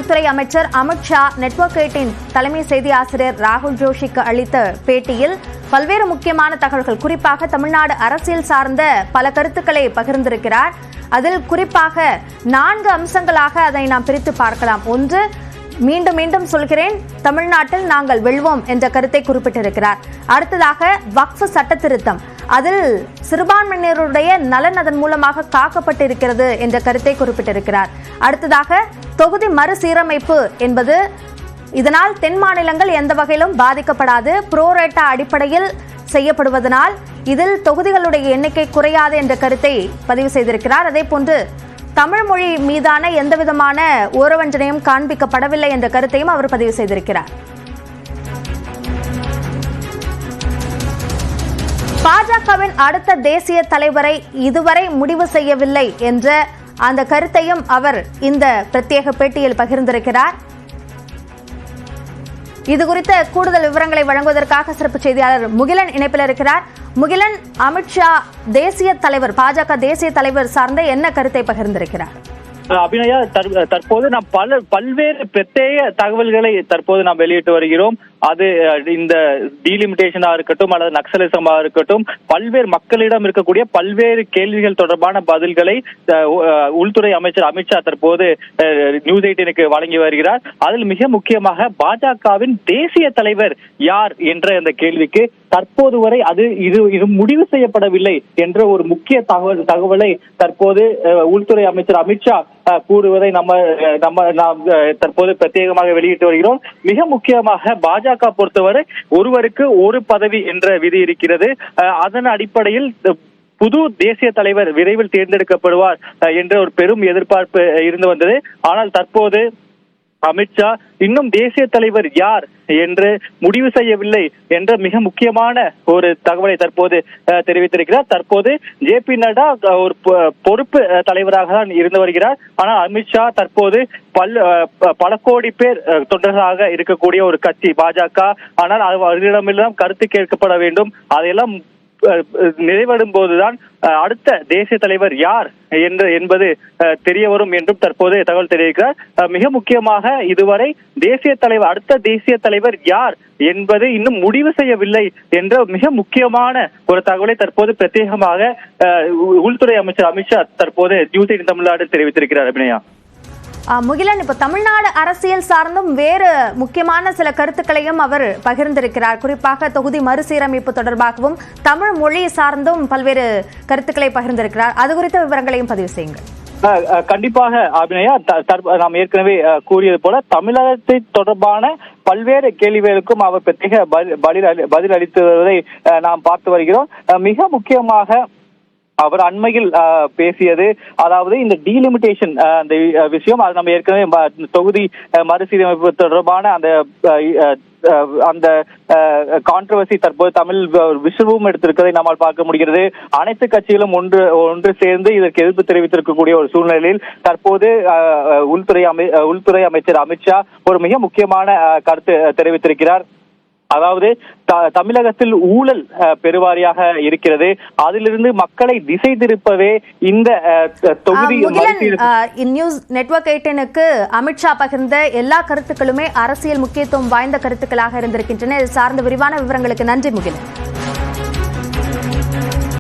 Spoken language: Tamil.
உள்துறை அமைச்சர் அமித்ஷா நெட்வொர்க் 8 தலைமை செய்தி ஆசிரியர் ராகுல் ஜோஷிக்கு அளித்த பேட்டியில் பல்வேறு முக்கியமான தகவல்கள், குறிப்பாக தமிழ்நாடு அரசியல் சார்ந்த பல கருத்துக்களை பகிர்ந்திருக்கிறார். அதில் குறிப்பாக 4 அம்சங்களாக அதை நாம் பிரித்து பார்க்கலாம். ஒன்று, மீண்டும் மீண்டும் சொல்கிறேன், தமிழ்நாட்டில் நாங்கள் வெல்வோம் என்ற கருத்தை குறிப்பிட்டிருக்கிறார். அடுத்ததாக வக்ஃப் சட்ட திருத்தம், அதில் சிறுபான்மையினருடைய நலன் அதன் மூலமாக காக்கப்பட்டிருக்கிறது என்ற கருத்தை குறிப்பிட்டிருக்கிறார். அடுத்ததாக தொகுதி மறுசீரமைப்பு என்பது, இதனால் தென் மாநிலங்கள் எந்த வகையிலும் பாதிக்கப்படாது, புரோரேட்டா அடிப்படையில் செய்யப்படுவதனால் இதில் தொகுதிகளுடைய எண்ணிக்கை குறையாது என்ற கருத்தை பதிவு செய்திருக்கிறார். அதே போன்று தமிழ் மொழி மீதான எந்தவிதமான ஓரவஞ்சனையும் காண்பிக்கப்படவில்லை என்ற கருத்தையும் அவர் பதிவு செய்திருக்கிறார். பாஜகவின் அடுத்த தேசிய தலைவரை இதுவரை முடிவு செய்யவில்லை என்ற அந்த கருத்தையும் அவர் இந்த பிரத்யேக பேட்டியில் பகிர்ந்திருக்கிறார். இது குறித்த கூடுதல் விவரங்களை வழங்குவதற்காக சிறப்பு செய்தியாளர் முகிலன் இணைப்பில் இருக்கிறார். முகிலன், அமித்ஷா தேசிய தலைவர், பாஜக தேசிய தலைவர் சார்ந்த என்ன கருத்தை பகிர்ந்திருக்கிறார்? அபிநயா, தற்போது நாம் பல்வேறு பிரத்யேக தகவல்களை தற்போது நாம் வெளியிட்டு வருகிறோம். அது இந்த டீலிமிட்டேஷனா இருக்கட்டும் அல்லது நக்சலிசமா இருக்கட்டும், பல்வேறு மக்களிடம் இருக்கக்கூடிய பல்வேறு கேள்விகள் தொடர்பான பதில்களை உள்துறை அமைச்சர் அமித்ஷா தற்போது நியூஸ் 18க்கு வழங்கி வருகிறார். அதில் மிக முக்கியமாக பாஜகவின் தேசிய தலைவர் யார் என்ற அந்த கேள்விக்கு தற்போது வரை இது முடிவு செய்யப்படவில்லை என்ற ஒரு முக்கிய தகவலை தற்போது உள்துறை அமைச்சர் அமித்ஷா கூறுவதை நாம் தற்போது பிரத்யேகமாக வெளியிட்டு வருகிறோம். மிக முக்கியமாக பாஜக பொறுத்தவரை ஒருவருக்கு ஒரு பதவி என்ற விதி இருக்கிறது. அதன் அடிப்படையில் புது தேசிய தலைவர் விரைவில் தேர்ந்தெடுக்கப்படுவார் என்ற ஒரு பெரும் எதிர்பார்ப்பு இருந்து வந்தது. ஆனால் தற்போது அமித்ஷா இன்னும் தேசிய தலைவர் யார் என்று முடிவு செய்யவில்லை என்ற மிக முக்கியமான ஒரு தகவலை தற்போது தெரிவித்திருக்கிறார். தற்போது ஜே.பி. நட்டா ஒரு பொறுப்பு தலைவராக தான் இருந்து வருகிறார். ஆனால் அமித்ஷா தற்போது பல கோடி பேர் தொண்டர்களாக இருக்கக்கூடிய ஒரு கட்சி பாஜக. ஆனால் அவர்களிடமெல்லாம் கருத்து கேட்கப்பட வேண்டும். அதையெல்லாம் நிறைவடும் போதுதான் அடுத்த தேசிய தலைவர் யார் என்பது தெரிய வரும் என்றும் தற்போது தகவல் தெரிவிக்கிறார். மிக முக்கியமாக இதுவரை அடுத்த தேசிய தலைவர் யார் என்பது இன்னும் முடிவு செய்யவில்லை என்ற மிக முக்கியமான ஒரு தகவலை தற்போது பிரத்யேகமாக உள்துறை அமைச்சர் அமித்ஷா தற்போது நியூஸ் 18 தமிழ்நாடு தெரிவித்திருக்கிறார். அபிநயா, முகிலன், இப்ப தமிழ்நாடு அரசியல் சார்ந்தும் வேறு முக்கியமான சில கருத்துக்களையும் அவர் பகிர்ந்திருக்கிறார். குறிப்பாக தொகுதி மறுசீரமைப்பு தொடர்பாகவும் தமிழ் மொழி சார்ந்தும் பல்வேறு கருத்துக்களை பகிர்ந்திருக்கிறார். அது குறித்த விவரங்களையும் பதிவு செய்யுங்கள். கண்டிப்பாக அபிநயா, நாம் ஏற்கனவே கூறியது போல தமிழகத்தை தொடர்பான பல்வேறு கேள்விகளுக்கும் அவர் பிரத்யேக பதில் அளித்து வருவதை நாம் பார்த்து வருகிறோம். மிக முக்கியமாக அவர் அண்மையில் பேசியது, அதாவது இந்த டீலிமிட்டேஷன் அந்த விஷயம், அது நம்ம ஏற்கனவே தொகுதி மறுசீரமைப்பு தொடர்பான அந்த கான்ட்ரவர்சி தற்போது தமிழ் விசுவும் எடுத்திருக்கிறதை நம்மால் பார்க்க முடிகிறது. அனைத்து கட்சிகளும் ஒன்று சேர்ந்து இதற்கு எதிர்ப்பு தெரிவித்திருக்கக்கூடிய ஒரு சூழ்நிலையில் தற்போது உள்துறை அமைச்சர் அமித்ஷா ஒரு மிக முக்கியமான கருத்து தெரிவித்திருக்கிறார். அதாவது தமிழகத்தில் ஊழல் பெருவாரியாக இருக்கிறது, அதிலிருந்து மக்களை திசை திருப்பவே இந்த தொகுதி. நியூஸ் நெட்வொர்க் 18க்கு அமித்ஷா பகிர்ந்த எல்லா கருத்துக்களுமே அரசியல் முக்கியத்துவம் வாய்ந்த கருத்துக்களாக இருந்திருக்கின்றன. இது சார்ந்த விரிவான விவரங்களுக்கு நன்றி முகிலன்.